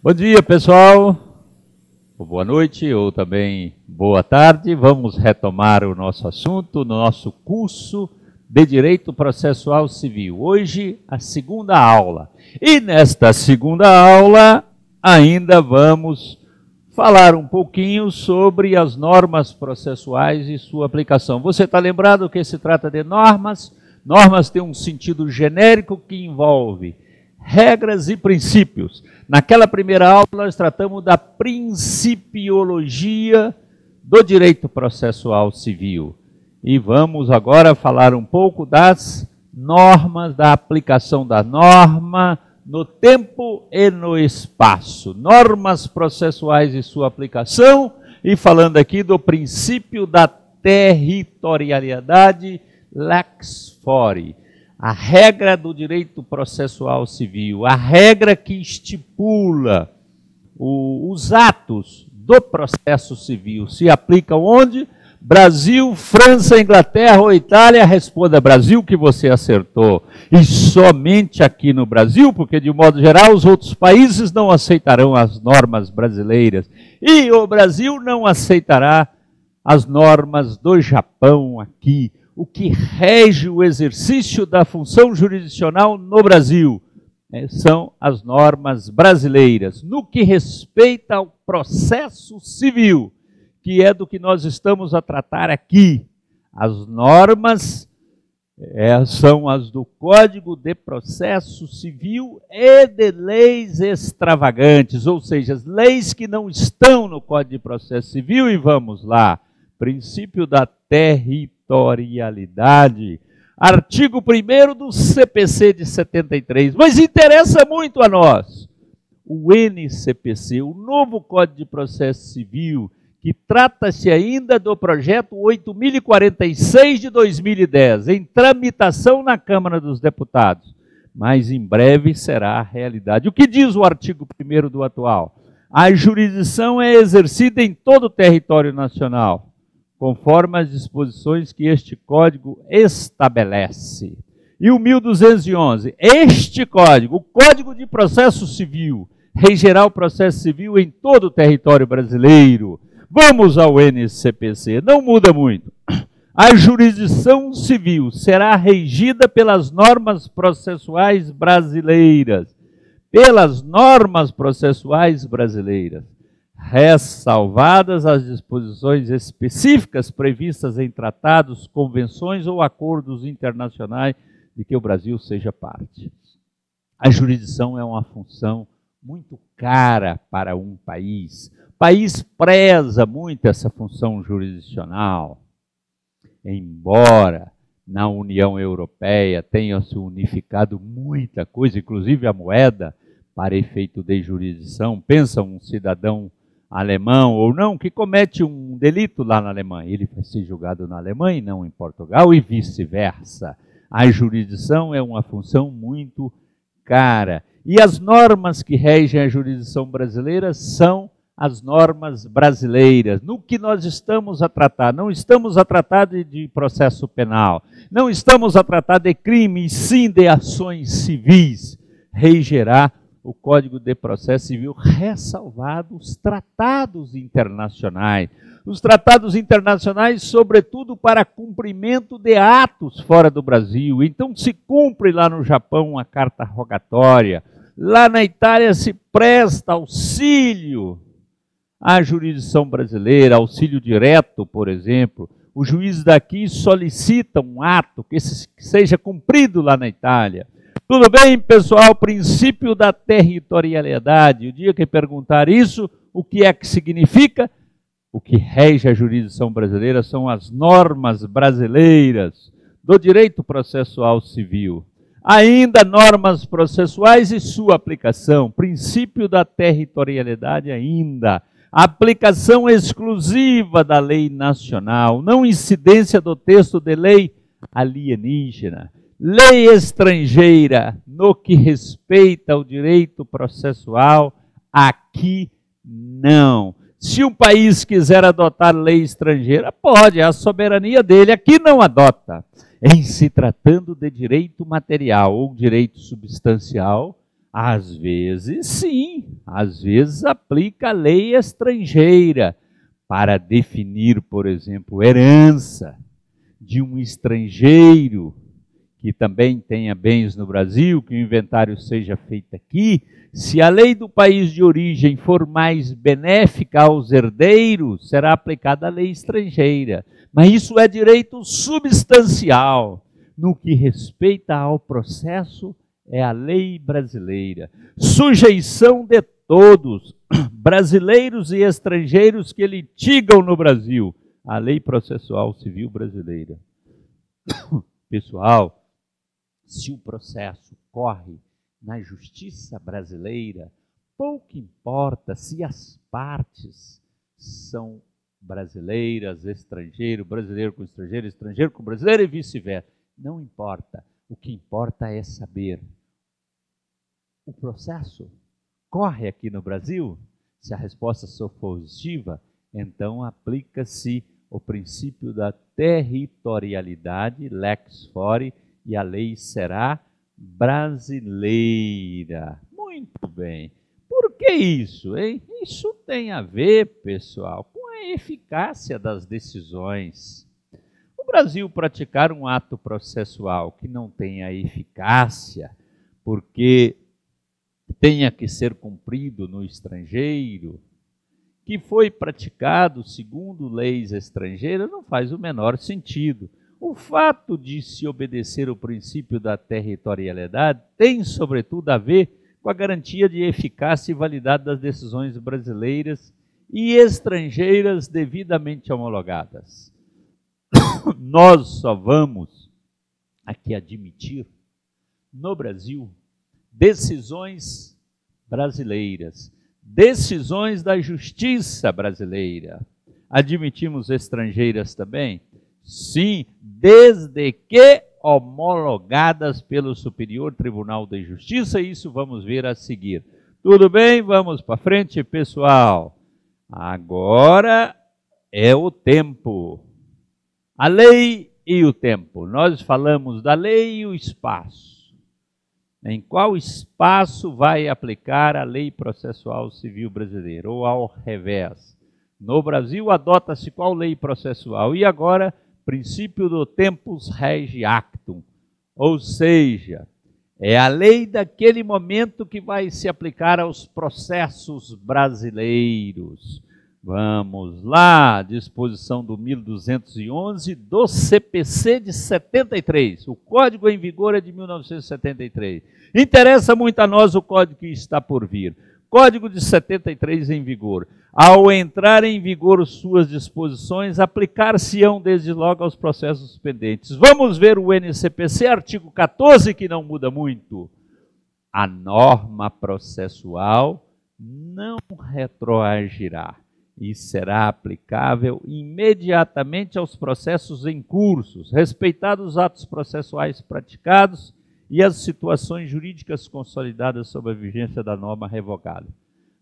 Bom dia, pessoal. Ou boa noite, ou também boa tarde. Vamos retomar o nosso assunto no nosso curso de Direito Processual Civil. Hoje, a segunda aula. E nesta segunda aula, ainda vamos falar um pouquinho sobre as normas processuais e sua aplicação. Você está lembrado que se trata de normas? Normas têm um sentido genérico que envolve regras e princípios. Naquela primeira aula, nós tratamos da principiologia do direito processual civil. E vamos agora falar um pouco das normas, da aplicação da norma no tempo e no espaço. Normas processuais e sua aplicação, e falando aqui do princípio da territorialidade lex fori. A regra do direito processual civil, a regra que estipula os atos do processo civil, se aplica onde? Brasil, França, Inglaterra ou Itália? Responda Brasil, que você acertou. E somente aqui no Brasil, porque de modo geral os outros países não aceitarão as normas brasileiras. E o Brasil não aceitará as normas do Japão aqui. O que rege o exercício da função jurisdicional no Brasil são as normas brasileiras. No que respeita ao processo civil, que é do que nós estamos a tratar aqui, as normas são as do Código de Processo Civil e de leis extravagantes, ou seja, as leis que não estão no Código de Processo Civil. E vamos lá, princípio da territorialidade, artigo 1º do CPC de 73, mas interessa muito a nós, o NCPC, o novo Código de Processo Civil, que trata-se ainda do projeto 8.046 de 2010, em tramitação na Câmara dos Deputados, mas em breve será a realidade. O que diz o artigo 1º do atual? A jurisdição é exercida em todo o território nacional, conforme as disposições que este Código estabelece. E o 1211, este Código, o Código de Processo Civil, regerá o processo civil em todo o território brasileiro. Vamos ao NCPC, não muda muito. A jurisdição civil será regida pelas normas processuais brasileiras. Pelas normas processuais brasileiras, ressalvadas as disposições específicas previstas em tratados, convenções ou acordos internacionais de que o Brasil seja parte. A jurisdição é uma função muito cara para um país. O país preza muito essa função jurisdicional, embora na União Europeia tenha se unificado muita coisa, inclusive a moeda, para efeito de jurisdição. Pensa um cidadão alemão ou não, que comete um delito lá na Alemanha, ele vai ser julgado na Alemanha e não em Portugal, e vice-versa. A jurisdição é uma função muito cara. E as normas que regem a jurisdição brasileira são as normas brasileiras. No que nós estamos a tratar? Não estamos a tratar de processo penal, não estamos a tratar de crimes, sim de ações civis. Regerá o Código de Processo Civil, ressalvado os tratados internacionais. Os tratados internacionais, sobretudo para cumprimento de atos fora do Brasil. Então se cumpre lá no Japão a carta rogatória, lá na Itália se presta auxílio à jurisdição brasileira, auxílio direto, por exemplo. Os juízes daqui solicitam um ato que seja cumprido lá na Itália. Tudo bem, pessoal? Princípio da territorialidade. O dia que perguntar isso, o que é que significa? O que rege a jurisdição brasileira são as normas brasileiras do direito processual civil. Ainda normas processuais e sua aplicação. Princípio da territorialidade ainda. Aplicação exclusiva da lei nacional, não incidência do texto de lei alienígena. Lei estrangeira, no que respeita ao direito processual, aqui não. Se um país quiser adotar lei estrangeira, pode, é a soberania dele, aqui não adota. Em se tratando de direito material ou direito substancial, Às vezes, sim, às vezes aplica a lei estrangeira para definir, por exemplo, herança de um estrangeiro que também tenha bens no Brasil, que o inventário seja feito aqui. Se a lei do país de origem for mais benéfica aos herdeiros, será aplicada a lei estrangeira. Mas isso é direito substancial. No que respeita ao processo, é a lei brasileira. Sujeição de todos, brasileiros e estrangeiros que litigam no Brasil, a lei processual civil brasileira. Pessoal, se o processo corre na justiça brasileira, pouco importa se as partes são brasileiras, estrangeiro, brasileiro com estrangeiro, estrangeiro com brasileiro e vice-versa. Não importa. O que importa é saber. O processo corre aqui no Brasil? Se a resposta for positiva, então aplica-se o princípio da territorialidade, lex fori, e a lei será brasileira. Muito bem. Por que isso, hein? Isso tem a ver, pessoal, com a eficácia das decisões. O Brasil praticar um ato processual que não tenha eficácia, porque tenha que ser cumprido no estrangeiro, que foi praticado segundo leis estrangeiras, não faz o menor sentido. O fato de se obedecer o princípio da territorialidade tem, sobretudo, a ver com a garantia de eficácia e validade das decisões brasileiras e estrangeiras devidamente homologadas. Nós só vamos aqui admitir, no Brasil, decisões brasileiras, decisões da justiça brasileira. Admitimos estrangeiras também? Sim, desde que homologadas pelo Superior Tribunal de Justiça, isso vamos ver a seguir. Tudo bem? Vamos para frente, pessoal. Agora é o tempo. A lei e o tempo. Nós falamos da lei e o espaço. Em qual espaço vai aplicar a lei processual civil brasileira? Ou ao revés. No Brasil, adota-se qual lei processual? E agora, princípio do tempus regi actum. Ou seja, é a lei daquele momento que vai se aplicar aos processos brasileiros. Vamos lá, disposição do 1211 do CPC de 73. O código em vigor é de 1973. Interessa muito a nós o código que está por vir. Código de 73 em vigor. Ao entrar em vigor suas disposições, aplicar-se-ão desde logo aos processos pendentes. Vamos ver o NCPC, artigo 14, que não muda muito. A norma processual não retroagirá e será aplicável imediatamente aos processos em curso, respeitados os atos processuais praticados e as situações jurídicas consolidadas sob a vigência da norma revogada.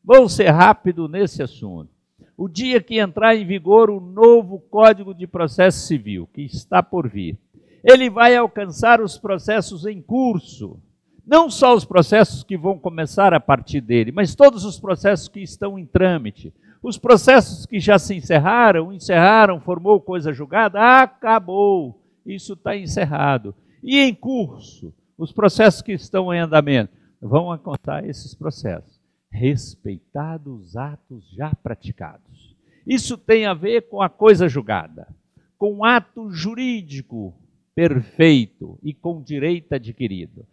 Vou ser rápido nesse assunto. O dia que entrar em vigor o novo Código de Processo Civil, que está por vir, ele vai alcançar os processos em curso, não só os processos que vão começar a partir dele, mas todos os processos que estão em trâmite. Os processos que já se encerraram, formou coisa julgada, acabou, isso está encerrado. E em curso, os processos que estão em andamento, vão alcançar esses processos, respeitados os atos já praticados. Isso tem a ver com a coisa julgada, com o ato jurídico perfeito e com direito adquirido.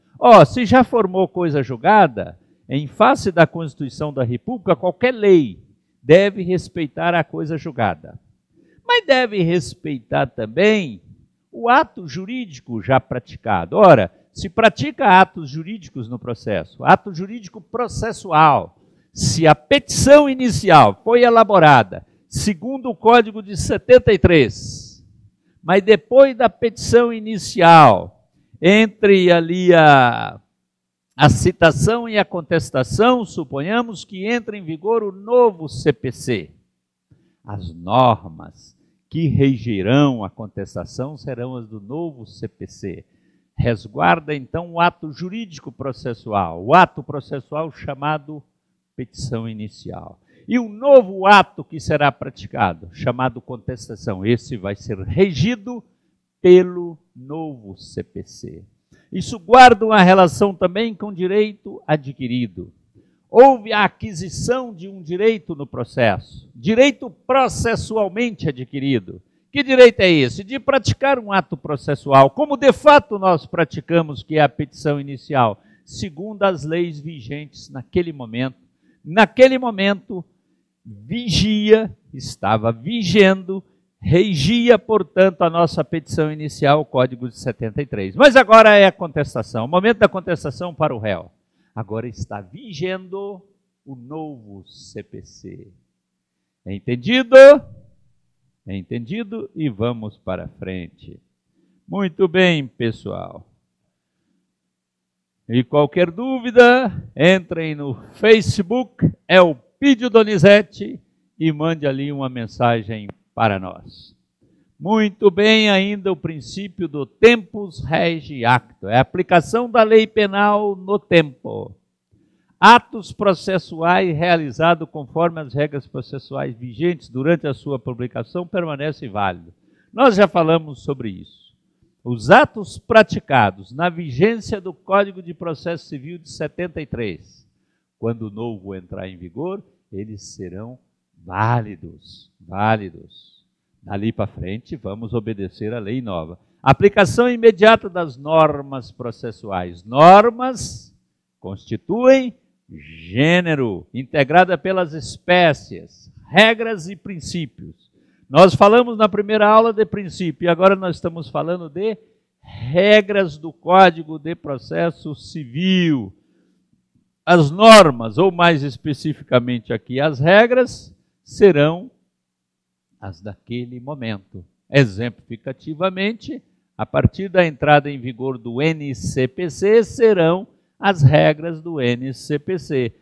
Se já formou coisa julgada, em face da Constituição da República, qualquer lei deve respeitar a coisa julgada. Mas deve respeitar também o ato jurídico já praticado. Ora, se pratica atos jurídicos no processo, ato jurídico processual, se a petição inicial foi elaborada segundo o Código de 73, mas depois da petição inicial, entre ali a citação e a contestação, suponhamos que entre em vigor o novo CPC. As normas que regirão a contestação serão as do novo CPC. resguarda, então, o ato jurídico processual, o ato processual chamado petição inicial. E o novo ato que será praticado, chamado contestação, esse vai ser regido pelo novo CPC. Isso guarda uma relação também com direito adquirido. Houve a aquisição de um direito no processo, direito processualmente adquirido. Que direito é esse? De praticar um ato processual, como de fato nós praticamos, que é a petição inicial, segundo as leis vigentes naquele momento. Naquele momento, estava vigendo, regia, portanto, a nossa petição inicial, o Código de 73. Mas agora é a contestação, o momento da contestação para o réu. Agora está vigendo o novo CPC. É entendido? É entendido? E vamos para frente. Muito bem, pessoal. E qualquer dúvida, entrem no Facebook, Elpidio Donizete, e mande ali uma mensagem para nós. Muito bem, ainda o princípio do tempus regi acto, é a aplicação da lei penal no tempo. Atos processuais realizados conforme as regras processuais vigentes durante a sua publicação permanecem válidos. Nós já falamos sobre isso. Os atos praticados na vigência do Código de Processo Civil de 73, quando o novo entrar em vigor, eles serão válidos. Dali para frente, vamos obedecer à lei nova. Aplicação imediata das normas processuais. Normas constituem gênero, integrada pelas espécies, regras e princípios. Nós falamos na primeira aula de princípio, e agora nós estamos falando de regras do Código de Processo Civil. As normas, ou mais especificamente aqui, as regras, serão as daquele momento. Exemplificativamente, a partir da entrada em vigor do NCPC, serão as regras do NCPC.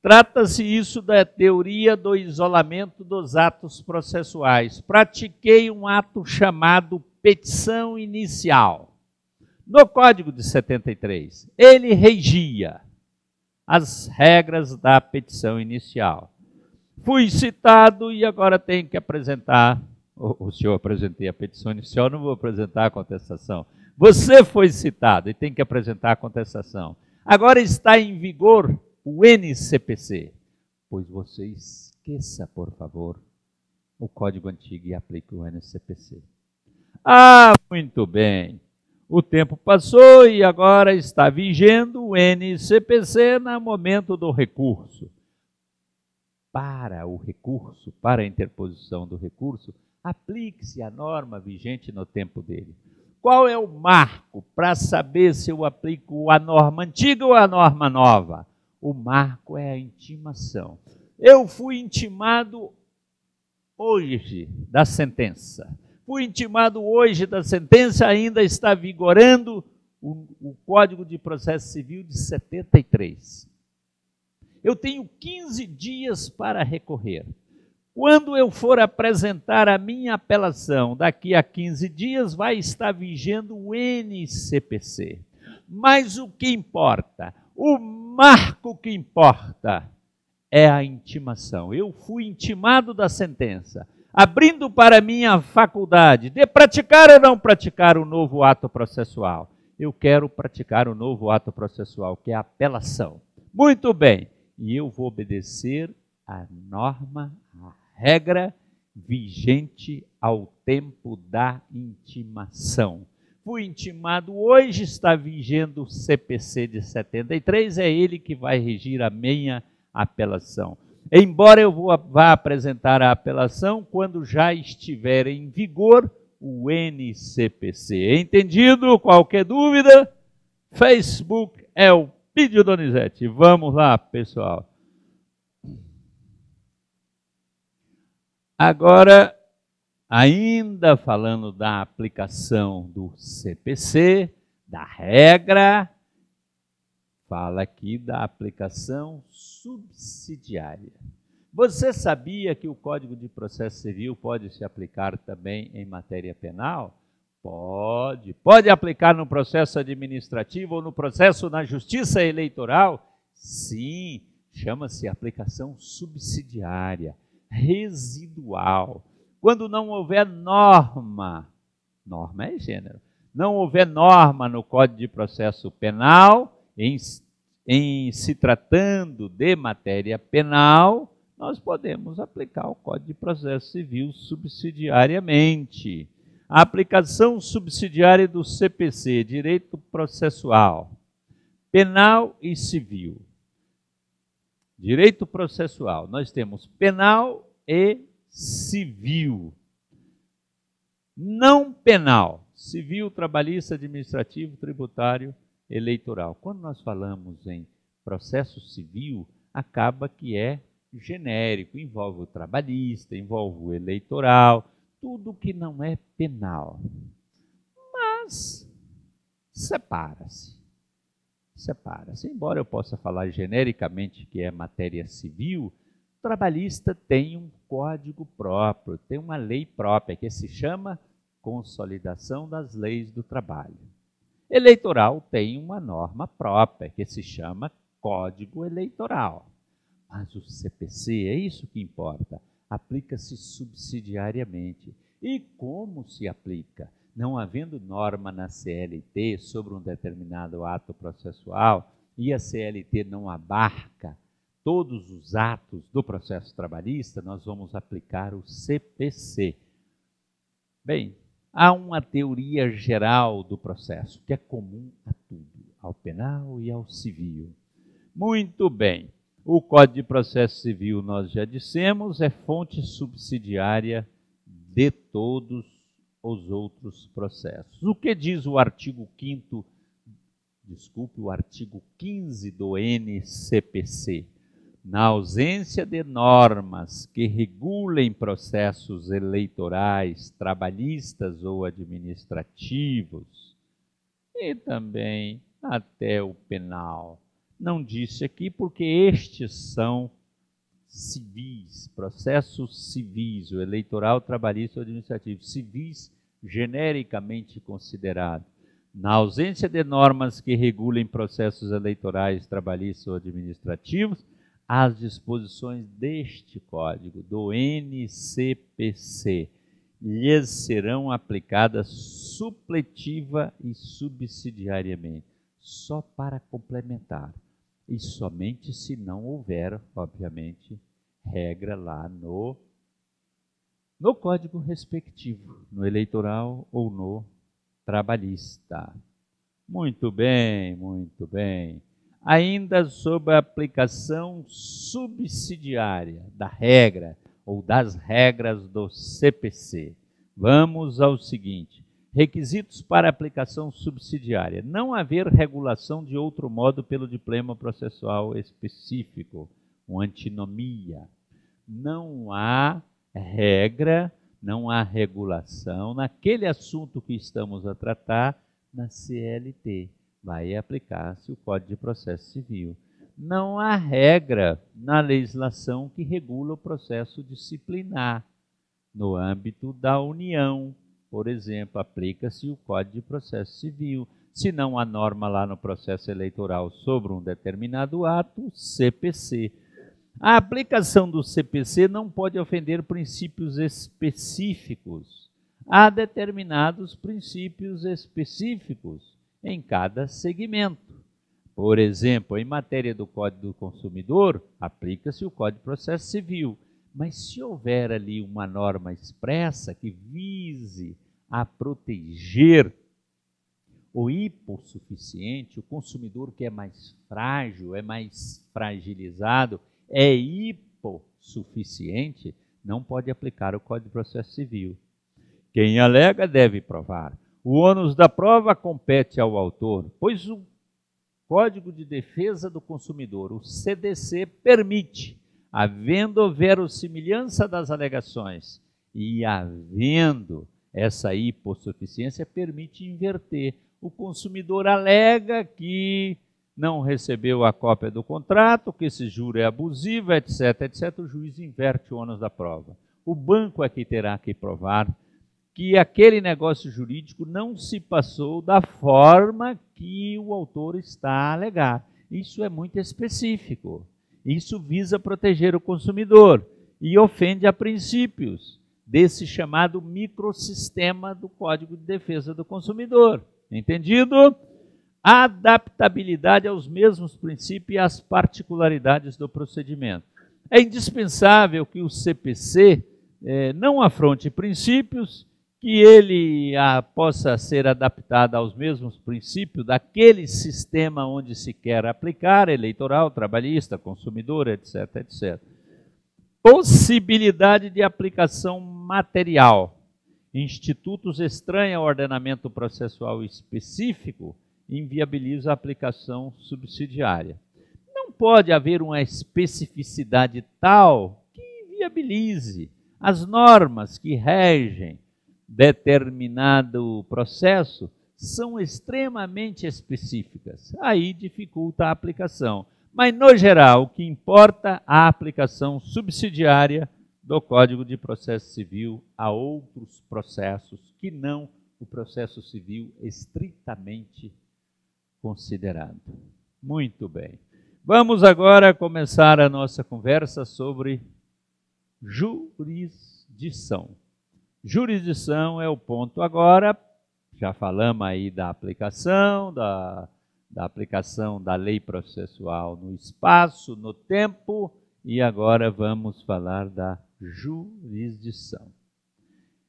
Trata-se isso da teoria do isolamento dos atos processuais. Pratiquei um ato chamado petição inicial. No Código de 73, ele regia as regras da petição inicial. Fui citado e agora tenho que apresentar, o senhor apresentei a petição inicial, não vou apresentar a contestação. Você foi citado e tem que apresentar a contestação. Agora está em vigor o NCPC. Pois você esqueça, por favor, o código antigo e aplique o NCPC. Ah, muito bem. O tempo passou e agora está vigendo o NCPC no momento do recurso. Para o recurso, para a interposição do recurso, aplique-se a norma vigente no tempo dele. Qual é o marco para saber se eu aplico a norma antiga ou a norma nova? O marco é a intimação. Eu fui intimado hoje da sentença. Fui intimado hoje da sentença, ainda está vigorando o Código de Processo Civil de 73. Eu tenho 15 dias para recorrer. Quando eu for apresentar a minha apelação, daqui a 15 dias vai estar vigendo o NCPC. Mas o que importa, o marco que importa é a intimação. Eu fui intimado da sentença, abrindo para mim a faculdade de praticar ou não praticar o novo ato processual. Eu quero praticar o novo ato processual, que é a apelação. Muito bem, e eu vou obedecer a norma, a regra vigente ao tempo da intimação. Fui intimado hoje, está vigendo o CPC de 73, é ele que vai regir a minha apelação. Embora eu vá apresentar a apelação quando já estiver em vigor o NCPC. Entendido? Qualquer dúvida? Facebook Elpidio Donizete. Vamos lá, pessoal. Agora, ainda falando da aplicação do CPC, da regra, fala aqui da aplicação subsidiária. Você sabia que o Código de Processo Civil pode se aplicar também em matéria penal? Pode. Pode aplicar no processo administrativo ou no processo na justiça eleitoral? Sim, chama-se aplicação subsidiária, residual. Quando não houver norma é gênero, não houver norma no Código de Processo Penal, em se tratando de matéria penal, nós podemos aplicar o Código de Processo Civil subsidiariamente. A aplicação subsidiária do CPC, Direito Processual, Penal e Civil. Direito processual, nós temos penal e civil. Não penal, civil, trabalhista, administrativo, tributário, eleitoral. Quando nós falamos em processo civil, acaba que é genérico, envolve o trabalhista, envolve o eleitoral, tudo que não é penal. Mas separa-se. Embora eu possa falar genericamente que é matéria civil, o trabalhista tem um código próprio, tem uma lei própria, que se chama Consolidação das Leis do Trabalho. Eleitoral tem uma norma própria, que se chama Código Eleitoral. Mas o CPC, é isso que importa, aplica-se subsidiariamente. E como se aplica? Não havendo norma na CLT sobre um determinado ato processual, e a CLT não abarca todos os atos do processo trabalhista, nós vamos aplicar o CPC. Bem, há uma teoria geral do processo, que é comum a tudo, ao penal e ao civil. Muito bem. O Código de Processo Civil, nós já dissemos, é fonte subsidiária de todos os outros processos. O que diz o artigo 15 do NCPC? Na ausência de normas que regulem processos eleitorais, trabalhistas ou administrativos, e também até o penal. Não disse aqui porque estes são civis, processos civis, o eleitoral, trabalhista ou administrativo, civis genericamente considerado. Na ausência de normas que regulem processos eleitorais, trabalhistas ou administrativos, as disposições deste código, do NCPC, lhes serão aplicadas supletiva e subsidiariamente, só para complementar. E somente se não houver, obviamente, regra lá no código respectivo, no eleitoral ou no trabalhista. Muito bem, muito bem. Ainda sobre a aplicação subsidiária da regra ou das regras do CPC. Vamos ao seguinte. Requisitos para aplicação subsidiária. Não haver regulação de outro modo pelo diploma processual específico, uma antinomia. Não há regra, não há regulação naquele assunto que estamos a tratar na CLT. Vai aplicar-se o Código de Processo Civil. Não há regra na legislação que regula o processo disciplinar no âmbito da União. Por exemplo, aplica-se o Código de Processo Civil. Se não há norma lá no processo eleitoral sobre um determinado ato, CPC. A aplicação do CPC não pode ofender princípios específicos. Há determinados princípios específicos em cada segmento. Por exemplo, em matéria do Código do Consumidor, aplica-se o Código de Processo Civil. Mas se houver ali uma norma expressa que vise a proteger o hipossuficiente, o consumidor que é mais frágil, é mais fragilizado, é hipossuficiente, não pode aplicar o Código de Processo Civil. Quem alega deve provar. O ônus da prova compete ao autor, pois o Código de Defesa do Consumidor, o CDC, permite, havendo verossimilhança das alegações e havendo essa hipossuficiência, permite inverter. O consumidor alega que não recebeu a cópia do contrato, que esse juro é abusivo, etc., etc. O juiz inverte o ônus da prova. O banco é que terá que provar que aquele negócio jurídico não se passou da forma que o autor está a alegar. Isso é muito específico. Isso visa proteger o consumidor e ofende a princípios desse chamado microsistema do Código de Defesa do Consumidor. Entendido? Adaptabilidade aos mesmos princípios e às particularidades do procedimento. É indispensável que o CPC não afronte princípios, que ele possa ser adaptado aos mesmos princípios daquele sistema onde se quer aplicar, eleitoral, trabalhista, consumidor, etc, etc. Possibilidade de aplicação material. Institutos estranhos ao ordenamento processual específico inviabiliza a aplicação subsidiária. Não pode haver uma especificidade tal que inviabilize as normas que regem determinado processo, são extremamente específicas. Aí dificulta a aplicação. Mas, no geral, o que importa é a aplicação subsidiária do Código de Processo Civil a outros processos que não o processo civil estritamente considerado. Muito bem. Vamos agora começar a nossa conversa sobre jurisdição. Jurisdição é o ponto agora, já falamos aí da aplicação, da aplicação da lei processual no espaço, no tempo, e agora vamos falar da jurisdição.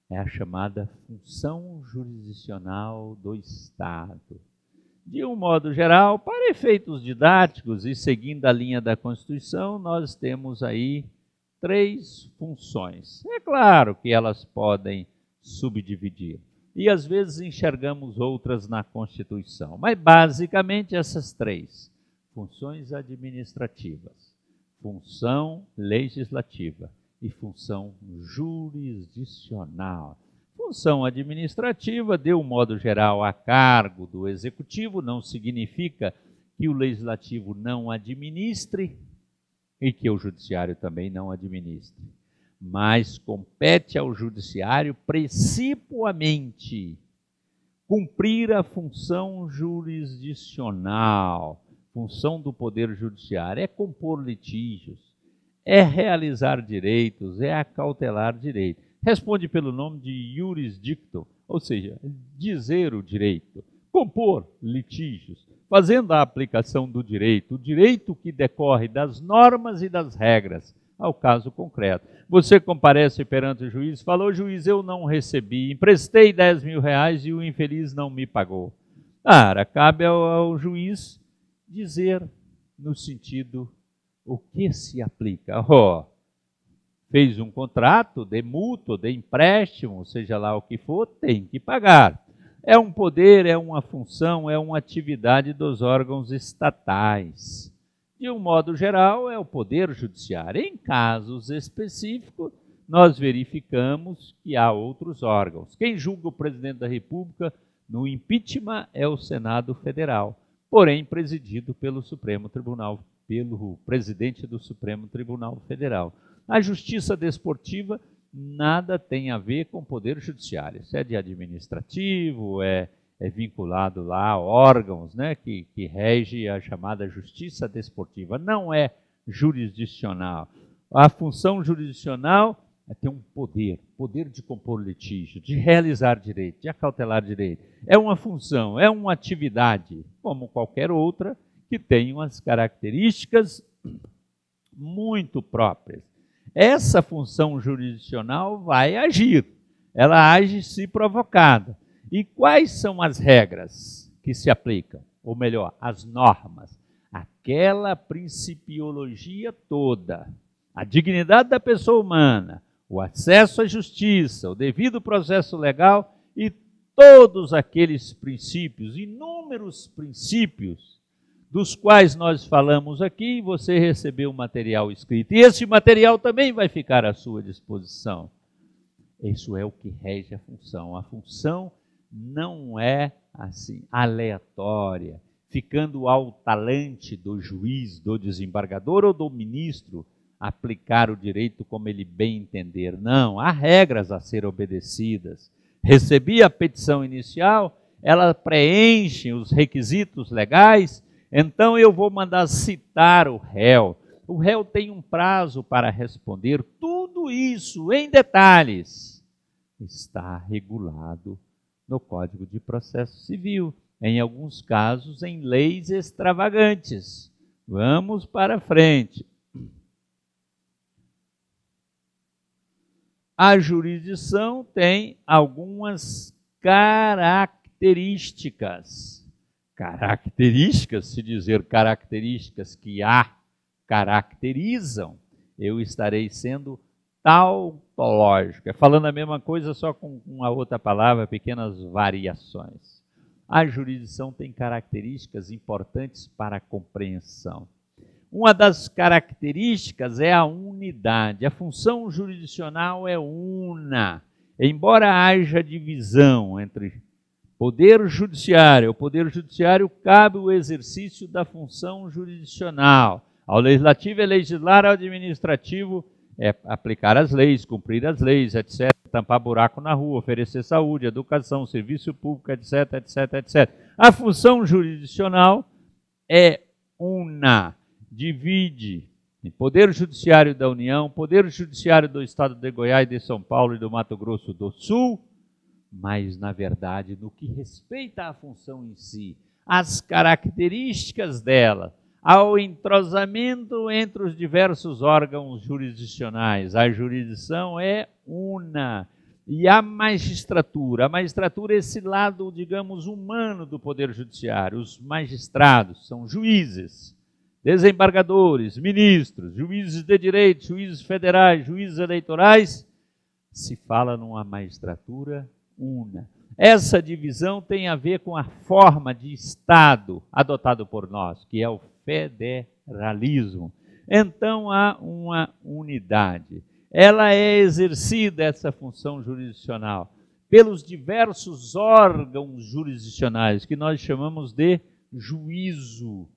É a chamada função jurisdicional do Estado. De um modo geral, para efeitos didáticos e seguindo a linha da Constituição, nós temos aí 3 funções. É claro que elas podem subdividir, e às vezes enxergamos outras na Constituição, mas basicamente essas 3: funções administrativas, função legislativa e função jurisdicional. Função administrativa, de um modo geral, a cargo do Executivo, não significa que o Legislativo não administre e que o Judiciário também não administre. Mas compete ao Judiciário, principalmente, cumprir a função jurisdicional, função do Poder Judiciário, é compor litígios, é realizar direitos, é acautelar direito. Responde pelo nome de iuris dicto, ou seja, dizer o direito, compor litígios, fazendo a aplicação do direito, o direito que decorre das normas e das regras, ao caso concreto. Você comparece perante o juiz, falou: juiz, eu não recebi, emprestei 10 mil reais e o infeliz não me pagou. Cabe ao juiz dizer no sentido o que se aplica. Fez um contrato de mútuo, de empréstimo, seja lá o que for, tem que pagar. É um poder, é uma função, é uma atividade dos órgãos estatais. De um modo geral, é o Poder Judiciário. Em casos específicos, nós verificamos que há outros órgãos. Quem julga o presidente da República no impeachment é o Senado Federal, porém presidido pelo pelo presidente do Supremo Tribunal Federal. A Justiça Desportiva nada tem a ver com o Poder Judiciário. Isso é de administrativo, é vinculado lá a órgãos, né, que rege a chamada Justiça Desportiva. Não é jurisdicional. A função jurisdicional é ter um poder de compor litígio, de realizar direito, de acautelar direito. É uma função, é uma atividade, como qualquer outra, que tem umas características muito próprias. Essa função jurisdicional vai agir, ela age se provocada. E quais são as regras que se aplicam? Ou melhor, as normas. Aquela principiologia toda, a dignidade da pessoa humana, o acesso à justiça, o devido processo legal e todos aqueles princípios, inúmeros princípios, dos quais nós falamos aqui, você recebeu o material escrito. E esse material também vai ficar à sua disposição. Isso é o que rege a função. A função não é assim aleatória, ficando ao talante do juiz, do desembargador ou do ministro aplicar o direito como ele bem entender. Não, há regras a ser obedecidas, recebi a petição inicial, ela preenche os requisitos legais, então eu vou mandar citar o réu. O réu tem um prazo para responder. Tudo isso, em detalhes, está regulado no Código de Processo Civil. Em alguns casos, em leis extravagantes. Vamos para frente. A jurisdição tem algumas características. Características, se dizer características que a caracterizam, eu estarei sendo tautológico. É falando a mesma coisa, só com uma outra palavra, pequenas variações. A jurisdição tem características importantes para a compreensão. Uma das características é a unidade. A função jurisdicional é una. Embora haja divisão entre poder judiciário, ao poder judiciário cabe o exercício da função jurisdicional. Ao legislativo é legislar, ao administrativo é aplicar as leis, cumprir as leis, etc., tampar buraco na rua, oferecer saúde, educação, serviço público, etc., etc., etc. A função jurisdicional é una, divide em Poder Judiciário da União, Poder Judiciário do Estado de Goiás, de São Paulo e do Mato Grosso do Sul, mas, na verdade, no que respeita à função em si, as características dela, ao entrosamento entre os diversos órgãos jurisdicionais. A jurisdição é una. E a magistratura é esse lado, digamos, humano do Poder Judiciário. Os magistrados são juízes, desembargadores, ministros, juízes de direito, juízes federais, juízes eleitorais. Se fala numa magistratura una. Essa divisão tem a ver com a forma de Estado adotado por nós, que é o federalismo. Então há uma unidade. Ela é exercida, essa função jurisdicional, pelos diversos órgãos jurisdicionais, que nós chamamos de juízo.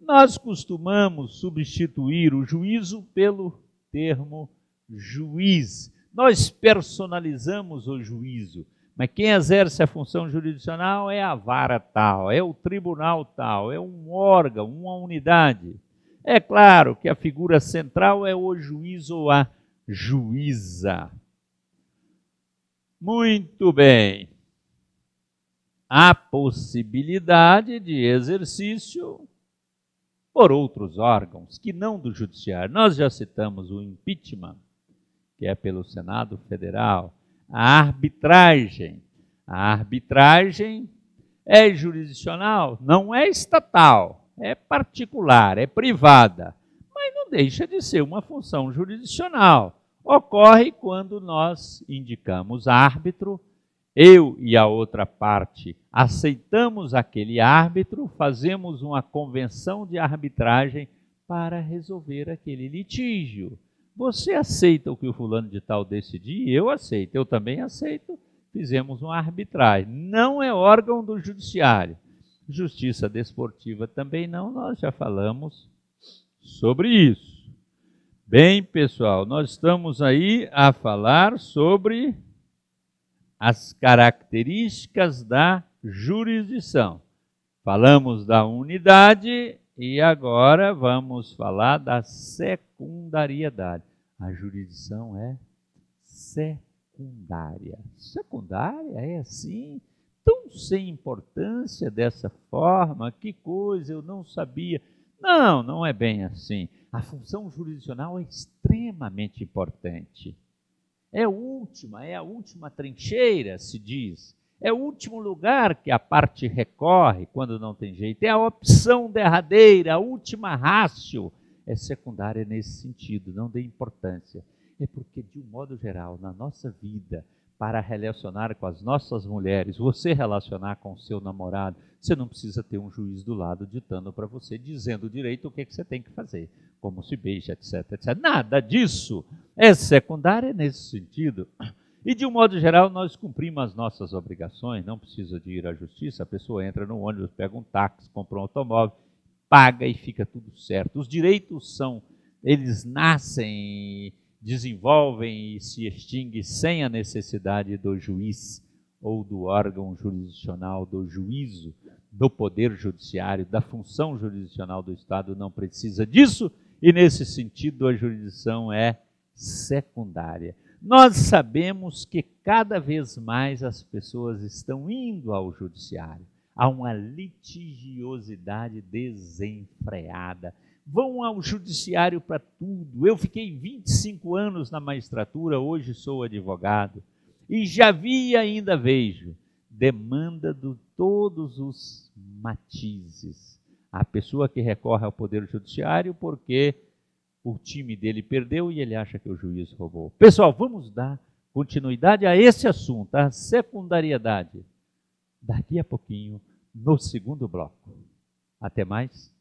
Nós costumamos substituir o juízo pelo termo juiz. Nós personalizamos o juízo. Mas quem exerce a função jurisdicional é a vara tal, é o tribunal tal, é um órgão, uma unidade. É claro que a figura central é o juiz ou a juíza. Muito bem. Há possibilidade de exercício por outros órgãos, que não do judiciário. Nós já citamos o impeachment, que é pelo Senado Federal. A arbitragem. A arbitragem é jurisdicional, não é estatal, é particular, é privada, mas não deixa de ser uma função jurisdicional. Ocorre quando nós indicamos árbitro, eu e a outra parte aceitamos aquele árbitro, fazemos uma convenção de arbitragem para resolver aquele litígio. Você aceita o que o fulano de tal decidir? Eu aceito, eu também aceito. Fizemos uma arbitragem. Não é órgão do judiciário. Justiça desportiva também não, nós já falamos sobre isso. Bem, pessoal, nós estamos aí a falar sobre as características da jurisdição. Falamos da unidade e agora vamos falar da secundariedade. A jurisdição é secundária. Secundária é assim, tão sem importância dessa forma, que coisa, eu não sabia. Não, não é bem assim. A função jurisdicional é extremamente importante. É a última trincheira, se diz. É o último lugar que a parte recorre quando não tem jeito. É a opção derradeira, a última rácio. É secundária nesse sentido, não dê importância. É porque, de um modo geral, na nossa vida, para relacionar com as nossas mulheres, você relacionar com o seu namorado, você não precisa ter um juiz do lado ditando para você, dizendo direito o que você tem que fazer, como se beija, etc, etc. Nada disso é secundária nesse sentido. E, de um modo geral, nós cumprimos as nossas obrigações, não precisa de ir à justiça, a pessoa entra no ônibus, pega um táxi, compra um automóvel, paga e fica tudo certo. Os direitos eles nascem, desenvolvem e se extinguem sem a necessidade do juiz ou do órgão jurisdicional, do juízo, do poder judiciário, da função jurisdicional do Estado não precisa disso, e nesse sentido a jurisdição é secundária. Nós sabemos que cada vez mais as pessoas estão indo ao judiciário. Há uma litigiosidade desenfreada. Vão ao judiciário para tudo. Eu fiquei 25 anos na magistratura, hoje sou advogado. E já vi e ainda vejo demanda de todos os matizes. A pessoa que recorre ao Poder Judiciário porque o time dele perdeu e ele acha que o juiz roubou. Pessoal, vamos dar continuidade a esse assunto, a secundariedade, daqui a pouquinho, no segundo bloco. Até mais.